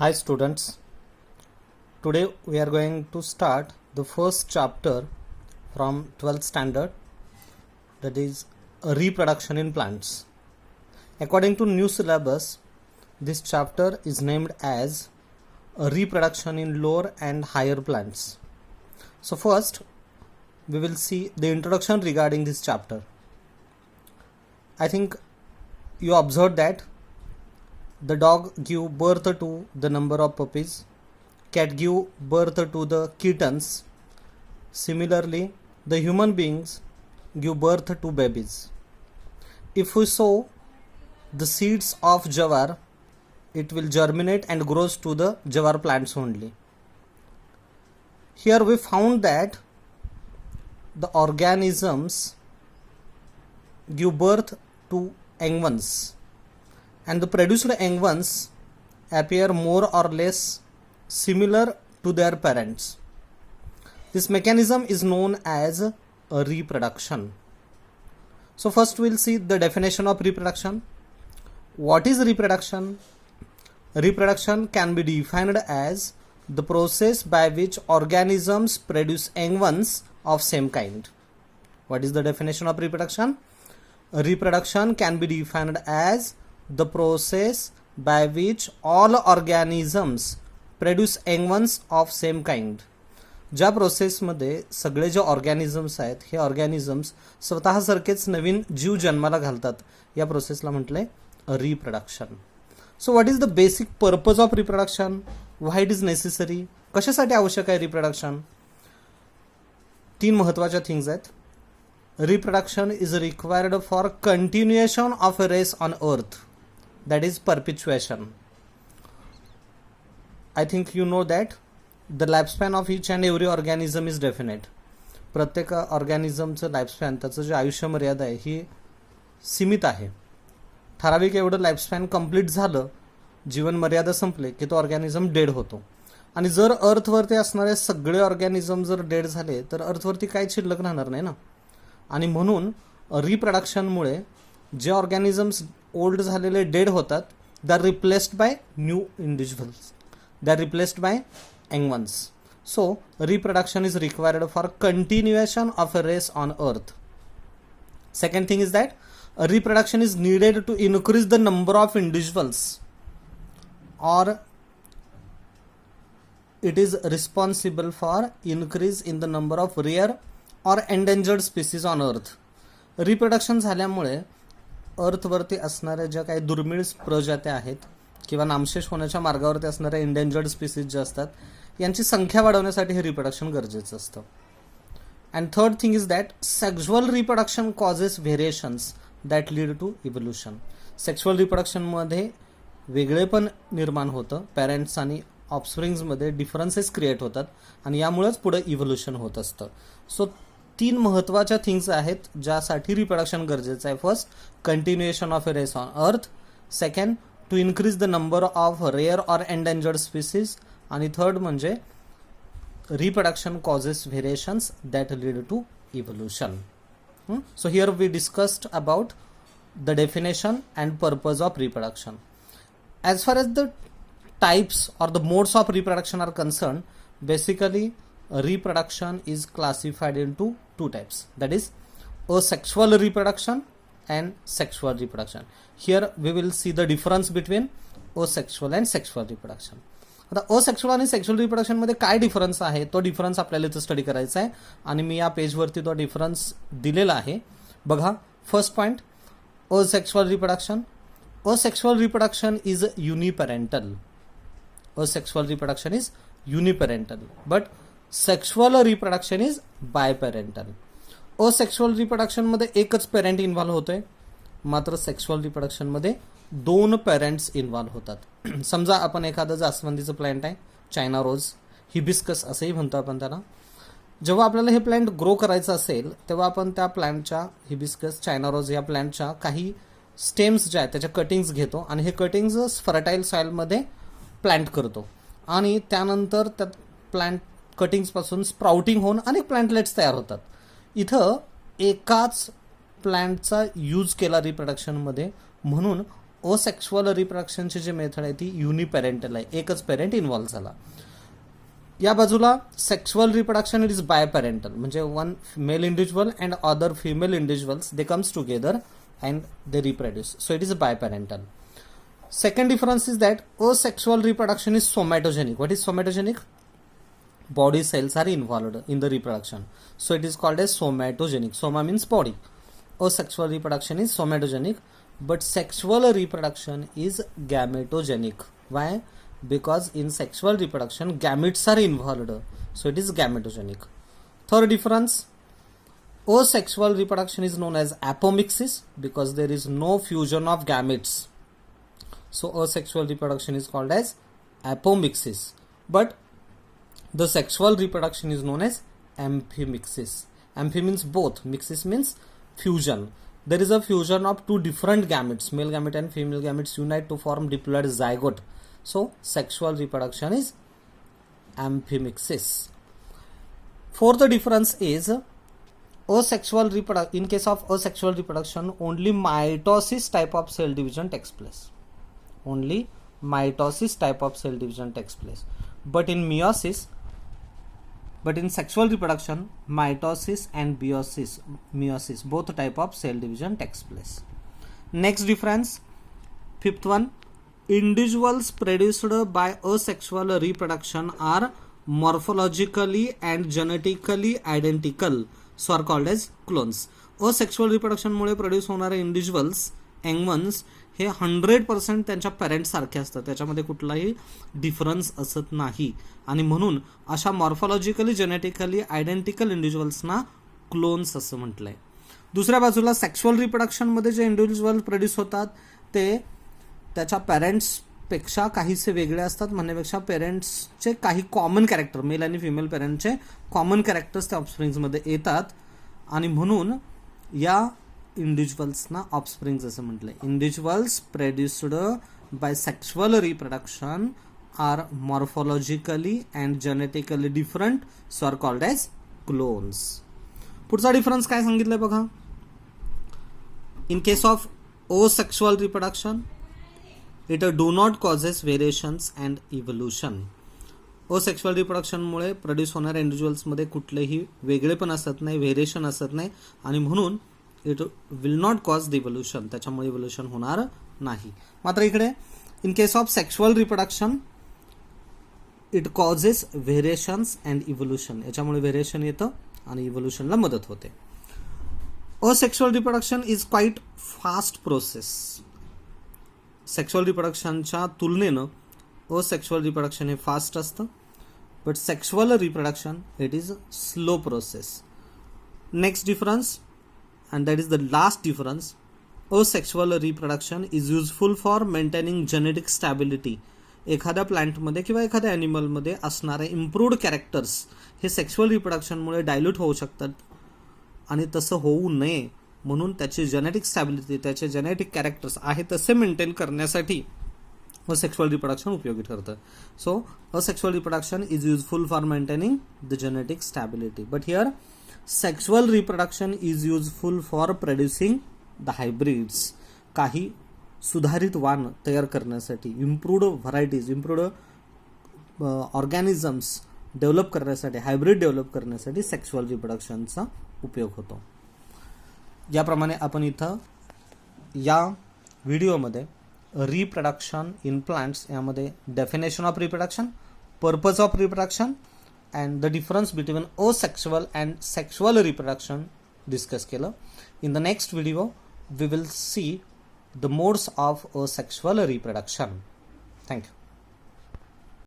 Hi students, today we are going to start the first chapter from 12th standard, that is reproduction in plants. According to new syllabus, this chapter is named as reproduction in lower and higher plants. So first we will see the introduction regarding this chapter. I think you observed that the dog give birth to the number of puppies, cat give birth to the kittens. Similarly, the human beings give birth to babies. If we sow the seeds of jawar, it will germinate and grows to the jawar plants only. Here we found that the organisms give birth to young ones, and the produced young ones appear more or less similar to their parents. This mechanism is known as a reproduction. So first we'll see the definition of reproduction. What is reproduction? Reproduction can be defined as the process by which organisms produce young ones of same kind. What is the definition of reproduction? Reproduction can be defined as the process by which all organisms produce young ones of same kind. ज्या प्रोसेसमध्ये सगळे जे organisms आहेत हे organisms स्वतःसारखेच नवीन जीव जन्माला घालतात, या प्रोसेसला म्हटलंय reproduction. So what is the basic purpose of reproduction? Why it is necessary? कशासाठी आवश्यक आहे रिप्रोडक्शन? तीन महत्त्वाच्या थिंग्स आहेत. Reproduction is required for continuation of a race on earth, that is perpetuation. I think you know that the lifespan of each and every organism is definite. प्रत्येक ऑर्गॅनिझमचं लाईफस्पॅन, त्याचं जे आयुष्य मर्यादा आहे ही सीमित आहे. ठराविक एवढं लाईफस्पॅन कंप्लीट झालं, जीवन मर्यादा संपले की तो ऑर्गॅनिझम डेड होतो. आणि जर अर्थवरती असणारे सगळे ऑर्गॅनिझम जर डेड झाले तर अर्थवरती काही शिल्लक राहणार नाही ना. आणि म्हणून रिप्रोडक्शनमुळे जे ऑर्गॅनिझम्स ओल्ड झालेले डेड होतात, they are replaced by new individuals, they are replaced by young ones. So reproduction is required for continuation of a race on earth. Second thing is that reproduction is needed to increase the number of individuals, और it is responsible for increase in the number of rare or endangered species on earth. Reproduction झाल्यामुळे अर्थवरती असणाऱ्या ज्या काही दुर्मिळ प्रजात्या आहेत किंवा नामशेष होण्याच्या मार्गावरती असणाऱ्या इंडेंजर्ड स्पीसीज ज्या असतात, यांची संख्या वाढवण्यासाठी हे रिप्रोडक्शन गरजेचं असतं. And third thing is that sexual reproduction causes variations that lead to evolution. Sexual रिप्रोडक्शनमध्ये वेगळेपण निर्माण होतं, पॅरेंट्स आणि ऑफस्प्रिंग्समध्ये डिफरन्सेस क्रिएट होतात आणि यामुळेच पुढे इव्होल्युशन होत असतं. सो तीन महत्त्वाच्या थिंग्स आहेत ज्यासाठी रिप्रोडक्शन गरजेचं आहे. First, continuation of a race on earth. Second, to increase the number of rare or endangered species. आणि थर्ड म्हणजे reproduction causes variations that lead to evolution. So here we discussed about the definition and purpose of reproduction. As far as the types or the modes of reproduction are concerned, basically reproduction is classified into two types, that is asexual reproduction and sexual reproduction. Here we will see the difference between asexual and sexual reproduction. आता asexual आणि sexual reproduction मध्ये काय difference आहे, तो difference आपल्याला इथं study करायचा आहे आणि मी या पेजवरती तो डिफरन्स दिलेला आहे. बघा, first point, asexual reproduction. Asexual reproduction is uniparental. Asexual reproduction is uniparental, but sexual reproduction is biparental. Asexual reproduction मध्ये एकच पेरेंट इन्व्हॉल्व होतोय, मात्र सेक्शुअल रिप्रोडक्शन मध्ये दोन पेरेंट्स इन्व्हॉल्व होतात. समजा आपण एखादं जास्वंदीचं प्लांट आहे, चायना रोज, हिबिस्कस असंही म्हणतो आपण त्याला. जेव्हा आपल्याला हे प्लांट ग्रो करायचं असेल तेव्हा आपण त्या प्लांटच्या, हिबिस्कस, चायना रोज या प्लांटच्या काही स्टेम्स ज्या आहेत त्याच्या कटिंग्स घेतो आणि हे कटिंग्स फर्टाईल सॉइलमध्ये प्लांट करतो आणि त्यानंतर त्या प्लांट कटिंग्सपासून स्प्राउटिंग होऊन अनेक प्लांटलेट्स तयार होतात. इथं एकाच प्लांटचा यूज केला रिप्रोडक्शनमध्ये, म्हणून असेक्शुअल रिप्रोडक्शनची जी मेथड आहे ती युनिपॅरेंटल आहे, एकच पेरेंट इन्व्हॉल्व झाला. या बाजूला sexual reproduction it is biparental, म्हणजे one male individual and other female individuals they comes together and they reproduce, so it is biparental. Second difference is that asexual reproduction is somatogenic. What is somatogenic? Body cells are involved in the reproduction, so it is called as somatogenic. Soma means body. Asexual reproduction is somatogenic, but sexual reproduction is gametogenic. Why? Because in sexual reproduction gametes are involved, so it is gametogenic. Third difference, asexual reproduction is known as apomixis because there is no fusion of gametes. So asexual reproduction is called as apomixis, but the sexual reproduction is known as amphimixis. Amphi means both, mixis means fusion. There is a fusion of two different gametes, male gamete and female gametes unite to form diploid zygote. So sexual reproduction is amphimixis. Fourth difference is asexual reproduction. In case of asexual reproduction, only mitosis type of cell division takes place. Only mitosis type of cell division takes place, but in sexual reproduction, mitosis and meiosis both type of cell division takes place. Next difference, fifth one, individuals produced by asexual reproduction are morphologically and genetically identical, so are called as clones. asexual reproduction मुळे produce होणारे individuals एंगमन्स हे 100% त्यांच्या parent सारखे असतात, त्याच्यामध्ये कुठलाही difference असत नाही, आणि म्हणून अशा मॉर्फॉलॉजिकली जेनेटिकली आयडेंटिकल इंडिव्हिज्युअल्सना क्लोन्स असं म्हटलंय. दुसऱ्या बाजूला सेक्शुअल रिप्रोडक्शनमध्ये जे इंडिव्हिज्युअल प्रोड्यूस होतात ते त्याच्या पॅरेंट्सपेक्षा काहीसे वेगळे असतात, म्हणण्यापेक्षा पेरेंट्सचे काही कॉमन कॅरेक्टर, मेल आणि फिमेल पेरेंटचे कॉमन कॅरेक्टर्स त्या ऑफस्प्रिंग्समध्ये येतात, आणि म्हणून या इंडिव्हिज्युअल्सना ऑफस्प्रिंग्स असं म्हटलंय. Individuals produced by sexual reproduction are morphologically and genetically different, so are called as clones. पुढचा डिफरन्स काय सांगितलंय बघा. In case of asexual reproduction, it do not causes variations and evolution. asexual reproduction मुळे produce होणाऱ्या इंडिव्हिज्युअल्समध्ये कुठलेही वेगळेपण असत नाही, व्हेरिएशन असत नाही, आणि म्हणून it will not cause the evolution, त्याच्यामुळे इव्होल्युशन होणार नाही. मात्र इकडे in case of sexual reproduction it causes variations and evolution, याच्यामुळे व्हेरिएशन येतं आणि इव्होल्युशनला मदत होते. asexual reproduction is quite fast process. Sexual रिप्रोडक्शनच्या तुलनेनं asexual रिप्रोडक्शन हे फास्ट असतं, but sexual reproduction it is slow process. Next difference, and that is the last difference, asexual reproduction is useful for maintaining genetic stability. एखाद्या प्लांटमध्ये किंवा एखाद्या ॲनिमलमध्ये असणारे इम्प्रूव्ड कॅरेक्टर्स हे सेक्शुअल रिप्रोडक्शनमुळे डायल्यूट होऊ शकतात, आणि तसं होऊ नये म्हणून त्याची जेनेटिक स्टॅबिलिटी, त्याचे जेनेटिक कॅरेक्टर्स आहे तसे मेंटेन करण्यासाठी asexual रिप्रोडक्शन उपयोगी ठरतं. So asexual reproduction is useful for maintaining the genetic stability, but here sexual reproduction is useful for producing the hybrids. काही सुधारित वाण तयार करण्यासाठी, improved varieties, improved organisms develop करण्यासाठी, हायब्रिड डेव्हलप करण्यासाठी सेक्शुअल रिप्रोडक्शनचा उपयोग होतो. याप्रमाणे आपण इथं या व्हिडिओमध्ये रिप्रोडक्शन इन प्लांट्स यामध्ये definition of reproduction, purpose of reproduction and the difference between asexual and sexual reproduction discuss केलं. In the next video we will see the modes of asexual reproduction. Thank you.